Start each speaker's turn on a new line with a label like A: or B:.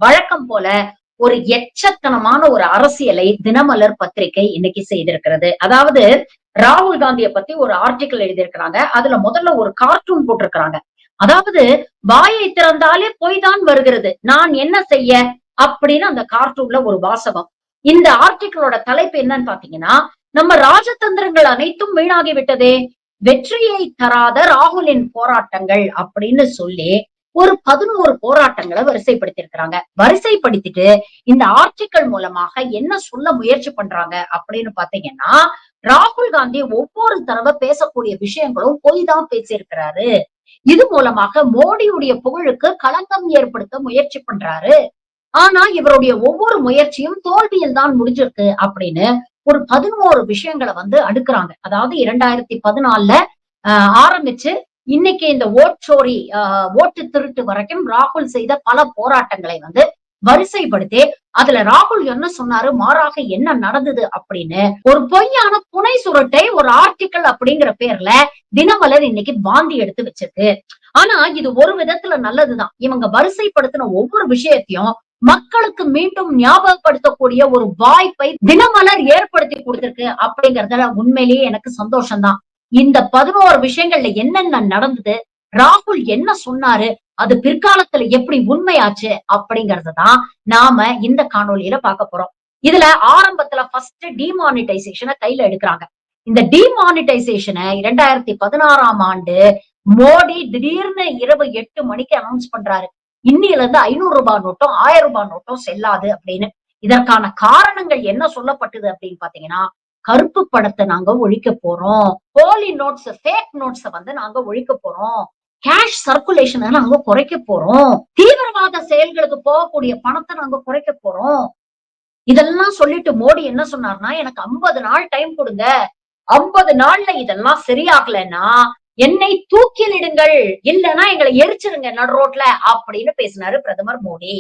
A: வழக்கம் போல ஒரு எச்சத்தனமான ஒரு அரசியலை தினமலர் பத்திரிகை இன்னைக்கு செய்திருக்கிறது. அதாவது ராகுல் காந்திய பத்தி ஒரு ஆர்டிகிள் எழுதியிருக்கிறாங்க. அதுல முதல்ல ஒரு கார்ட்டூன் போட்டிருக்கிறாங்க. அதாவது வாயை திறந்தாலே பொய் தான் வருகிறது. நான் என்ன செய்ய? அப்படின்னு அந்த கார்ட்டூன்ல ஒரு வாசகம். இந்த ஆர்டிகிளோட தலைப்பு என்னன்னு பாத்தீங்கன்னா, நம்ம ராஜதந்திரங்கள் அனைத்தும் வீணாகி விட்டதே. வெற்றியை தராத ராகுலின் போராட்டங்கள் அப்படின்னு சொல்லி ஒரு 11 போராட்டங்களை வரிசைப்படுத்தி வரிசைப்படுத்திட்டு இந்த ஆர்டிக்கல் மூலமாக என்ன சொல்ல முயற்சி பண்றாங்க அப்படின்னு பாத்தீங்கன்னா, ராகுல் காந்தி ஒவ்வொரு தடவை பேசக்கூடிய விஷயங்களும் பொய் தான் பேசியிருக்கிறாரு. இது மூலமாக மோடியுடைய புகழுக்கு களங்கம் ஏற்படுத்த முயற்சி பண்றாரு. ஆனா இவருடைய ஒவ்வொரு முயற்சியும் தோல்வியில் தான் முடிஞ்சிருக்கு அப்படின்னு ஒரு 11 விஷயங்களை அடுக்குறாங்க. அதாவது 2014ல ஆரம்பிச்சு இன்னைக்கு இந்த ஓட்சோரி ஓட்டு திருட்டு வரைக்கும் ராகுல் செய்த பல போராட்டங்களை வரிசைப்படுத்தி அதுல ராகுல் என்ன சொன்னாரு, மாறாக என்ன நடந்தது அப்படின்னு ஒரு பொய்யான புனை சுருட்டை ஒரு ஆர்டிக்கல் அப்படிங்கிற பேர்ல தினமலர் இன்னைக்கு வாந்தி எடுத்து வச்சிருக்கு. ஆனா இது ஒரு விதத்துல நல்லதுதான். இவங்க வரிசைப்படுத்தின ஒவ்வொரு விஷயத்தையும் மக்களுக்கு மீண்டும் ஞாபகப்படுத்தக்கூடிய ஒரு வாய்ப்பை தினமலர் ஏற்படுத்தி கொடுத்திருக்கு அப்படிங்கறதுல உண்மையிலேயே எனக்கு சந்தோஷம்தான். இந்த 11 விஷயங்கள்ல என்னென்ன நடந்தது, ராகுல் என்ன சொன்னாரு, அது பிற்காலத்துல எப்படி உண்மையாச்சு அப்படிங்கறதுதான் நாம இந்த காணொளியில பார்க்க போறோம். இதுல ஆரம்பத்துல ஃபர்ஸ்ட் டிமானிட்டைசேஷனை கையில எடுக்கிறாங்க. இந்த டிமானிட்டைசேஷனை 2016ஆம் ஆண்டு மோடி திடீர்னு இரவு 8 மணிக்கு அனௌன்ஸ் பண்றாரு. இன்னில இருந்து 500 ரூபாய் நோட்டும் 1000 ரூபாய் நோட்டும் செல்லாது அப்படின்னு. இதற்கான காரணங்கள் என்ன சொல்லப்பட்டது அப்படின்னு பாத்தீங்கன்னா, கருப்பு பணத்தை நாங்க ஒழிக்க போறோம், போலி நோட்ஸ் ஃபேக் நோட்ஸ் நாங்க ஒழிக்க போறோம், கேஷ் சர்க்குலேஷனை நாங்க குறைக்க போறோம், தீவிரவாத செயல்களுக்கு போகக்கூடிய பணத்தை நாங்க குறைக்க போறோம். இதெல்லாம் சொல்லிட்டு மோடி என்ன சொன்னார்னா, எனக்கு 50 நாள் டைம் கொடுங்க, 50 நாள்ல இதெல்லாம் சரியாகலைன்னா என்னை தூக்கிலிடுங்கள், இல்லைன்னா எங்களை எரிச்சிருங்க நடு ரோட்ல அப்படின்னு பேசினாரு பிரதமர் மோடி.